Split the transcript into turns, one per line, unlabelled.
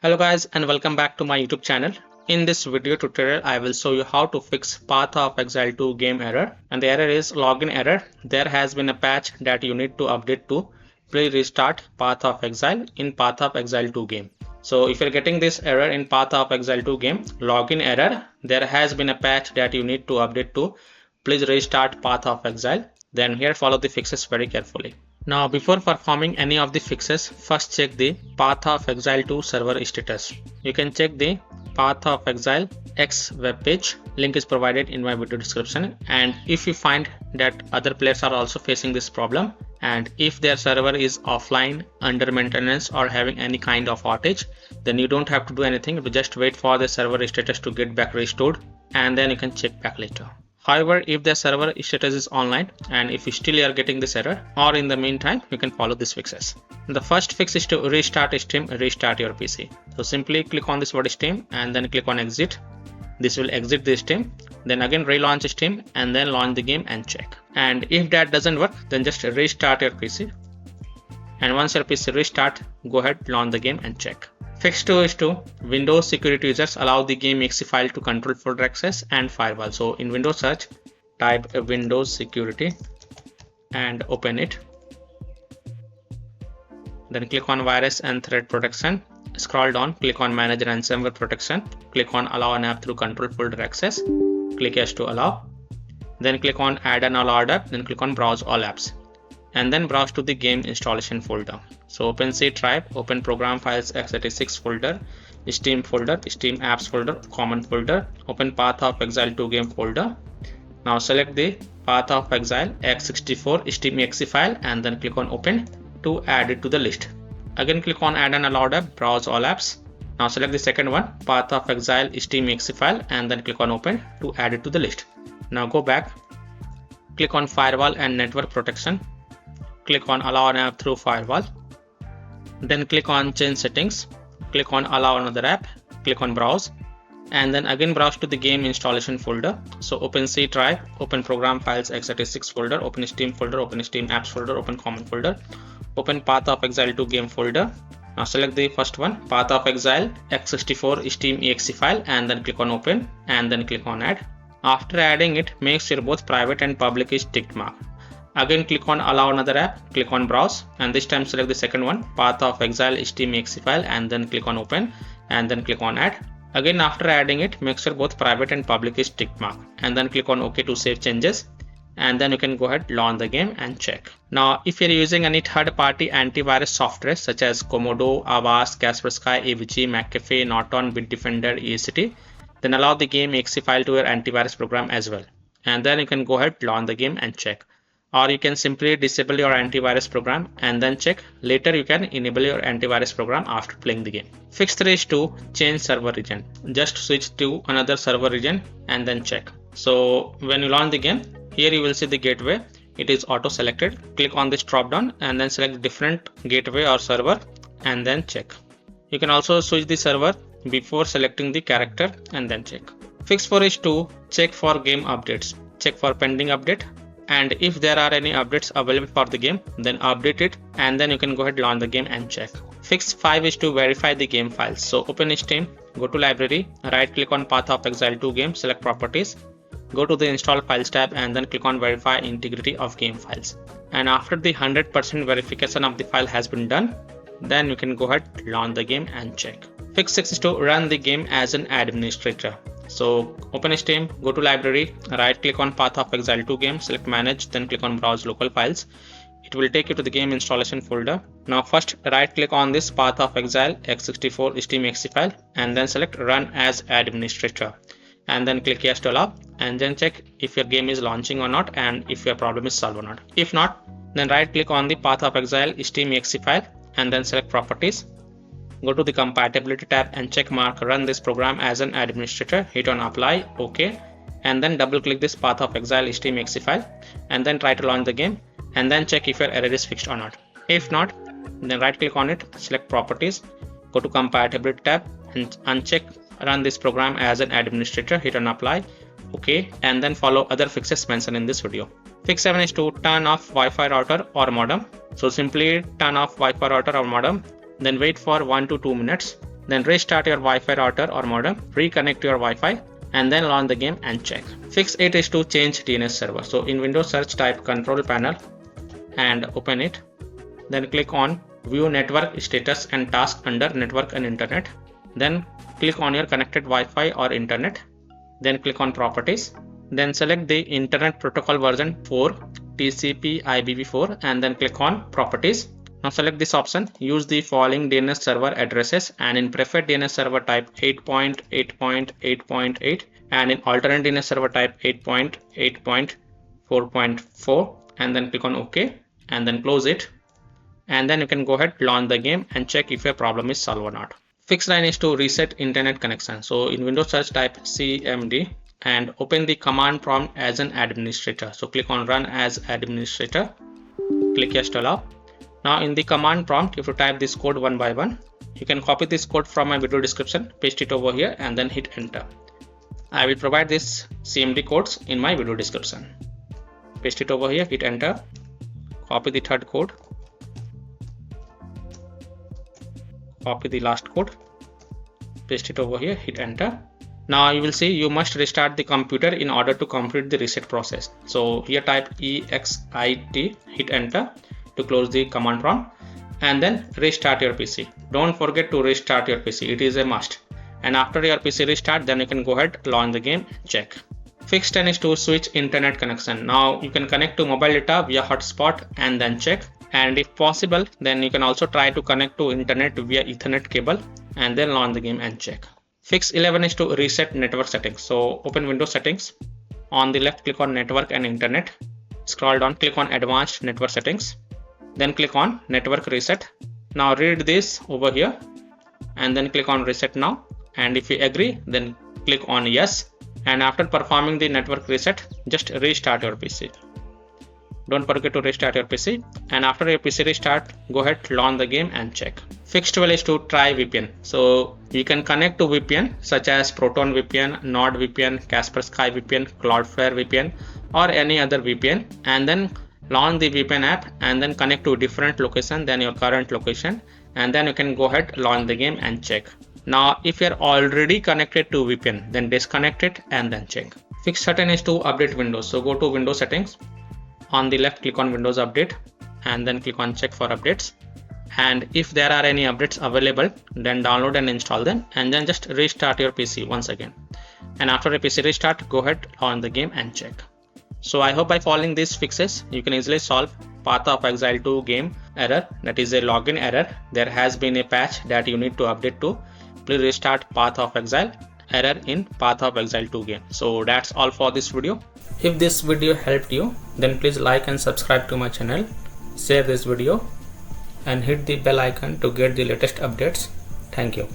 Hello guys and welcome back to my YouTube channel. In this video tutorial I will show you how to fix Path of Exile 2 game error, and the error is login error. There has been a patch that you need to update to. Please restart Path of Exile in Path of Exile 2 game. So if you're getting this error in Path of Exile 2 game, login error, there has been a patch that you need to update to. Please restart Path of Exile. Then here follow the fixes very carefully. Now before performing any of the fixes, first check the Path of Exile 2 server status. You can check the Path of Exile X webpage. Link is provided in my video description. And if you find that other players are also facing this problem, and if their server is offline, under maintenance, or having any kind of outage, then you don't have to do anything. You just wait for the server status to get back restored, and then you can check back later. However, if the server status is online and if you still are getting this error, or in the meantime, you can follow these fixes. The first fix is to restart Steam, restart your PC. So simply click on this word Steam and then click on exit. This will exit the Steam. Then again relaunch Steam and then launch the game and check. And if that doesn't work, then just restart your PC. And once your PC restart, go ahead, launch the game and check. Fix 2 is to Windows security users allow the game exe file to control folder access and firewall. So in Windows search, type Windows security and open it. Then click on virus and threat protection. Scroll down, click on manage ransomware protection. Click on allow an app through control folder access. Click yes to allow. Then click on add an allowed app. Then click on browse all apps. And then browse to the game installation folder. So open C drive, open program files x86 folder, Steam folder, Steam apps folder, common folder, open Path of Exile 2 game folder. Now select the Path of Exile x64 Steam exe file and then click on open to add it to the list. Again click on add an allowed app, browse all apps. Now select the second one, Path of Exile Steam exe file and then click on open to add it to the list. Now go back, click on firewall and network protection. Click on allow an app through firewall. Then click on change settings. Click on allow another app. Click on browse. And then again browse to the game installation folder. So open C drive, open program files x86 folder, open Steam folder, open Steam apps folder, open common folder, open Path of Exile 2 game folder. Now select the first one, Path of Exile x64 Steam exe file and then click on open and then click on add. After adding it, make sure both private and public is ticked mark. Again click on allow another app, click on browse and this time select the second one, Path of Exile Steam exe file and then click on open and then click on add. Again after adding it, make sure both private and public is tick mark and then click on OK to save changes and then you can go ahead, launch the game and check. Now if you're using any third-party antivirus software such as Komodo, Avast, Kaspersky, AVG, McAfee, Norton, Bitdefender, EACT, then allow the game exe file to your antivirus program as well. And then you can go ahead, launch the game and check. Or you can simply disable your antivirus program and then check. Later you can enable your antivirus program after playing the game. Fix 3 is to change server region. Just switch to another server region and then check. So when you launch the game, here you will see the gateway. It is auto selected. Click on this drop down and then select different gateway or server and then check. You can also switch the server before selecting the character and then check. Fix 4 is to check for game updates. Check for pending update. And if there are any updates available for the game, then update it and then you can go ahead, launch the game and check. Fix 5 is to verify the game files. So open Steam, go to library, right click on Path of Exile 2 game, select properties, go to the install files tab and then click on verify integrity of game files. And after the 100% verification of the file has been done, then you can go ahead, launch the game and check. Fix 6 is to run the game as an administrator. So open Steam, go to library, right click on Path of Exile 2 game, select manage, then click on browse local files. It will take you to the game installation folder. Now first right click on this Path of Exile x64 Steam exe file and then select run as administrator and then click yes to allow and then check if your game is launching or not and if your problem is solved or not. If not, then right click on the Path of Exile Steam exe file and then select properties. Go to the compatibility tab and check mark run this program as an administrator, hit on apply, OK, and then double click this Path of Exile Steam exe file and then try to launch the game and then check if your error is fixed or not. If not, then right click on it, select properties, go to compatibility tab and uncheck run this program as an administrator, hit on apply, OK, and then follow other fixes mentioned in this video. Fix 7 is to turn off Wi-Fi router or modem. So simply turn off Wi-Fi router or modem, then wait for 1 to 2 minutes then restart your Wi-Fi router or modem, reconnect your Wi-Fi, and then launch the game and check. Fix 8 is to change DNS server. So in Windows search, type control panel and open it. Then click on view network status and task under network and internet. Then click on your connected Wi-Fi or internet. Then click on properties. Then select the internet protocol version 4 TCP IPv4 and then click on properties. Now select this option, use the following DNS server addresses, and in preferred DNS server type 8.8.8.8 and in alternate DNS server type 8.8.4.4 and then click on OK and then close it, and then you can go ahead, launch the game and check if your problem is solved or not. Fixed line is to reset internet connection. So in Windows search type CMD and open the command prompt as an administrator. So click on run as administrator, click yes to allow. Now in the command prompt, if you type this code one by one, you can copy this code from my video description, paste it over here and then hit enter. I will provide this CMD codes in my video description. Paste it over here, hit enter, copy the third code, copy the last code, paste it over here, hit enter. Now you will see you must restart the computer in order to complete the reset process. So here type EXIT, hit enter to close the command prompt and then restart your PC. Don't forget to restart your PC, it is a must. And after your PC restart, then you can go ahead, launch the game, check. Fix 10 is to switch internet connection. Now you can connect to mobile data via hotspot and then check. And if possible, then you can also try to connect to internet via Ethernet cable and then launch the game and check. Fix 11 is to reset network settings. So open Windows settings. On the left, click on network and internet. Scroll down, click on advanced network settings. Then click on network reset. Now read this over here and then click on reset now. And if you agree, then click on yes. And after performing the network reset, just restart your PC. Don't forget to restart your PC. And after your PC restart, go ahead, launch the game and check. Fix 12 is to try VPN. So you can connect to VPN such as Proton VPN, NordVPN, Kaspersky VPN, Cloudflare VPN or any other VPN, and then launch the VPN app and then connect to a different location than your current location, and then you can go ahead, launch the game and check. Now if you're already connected to VPN, then disconnect it and then check. Fix 13 is to update Windows. So go to Windows settings. On the left, click on Windows Update and then click on check for updates. And if there are any updates available, then download and install them and then just restart your PC once again. And after a PC restart, go ahead, launch the game and check. So I hope by following these fixes, you can easily solve Path of Exile 2 game error, that is a login error. There has been a patch that you need to update to. Please restart Path of Exile error in Path of Exile 2 game. So that's all for this video. If this video helped you, then please like and subscribe to my channel, share this video and hit the bell icon to get the latest updates. Thank you.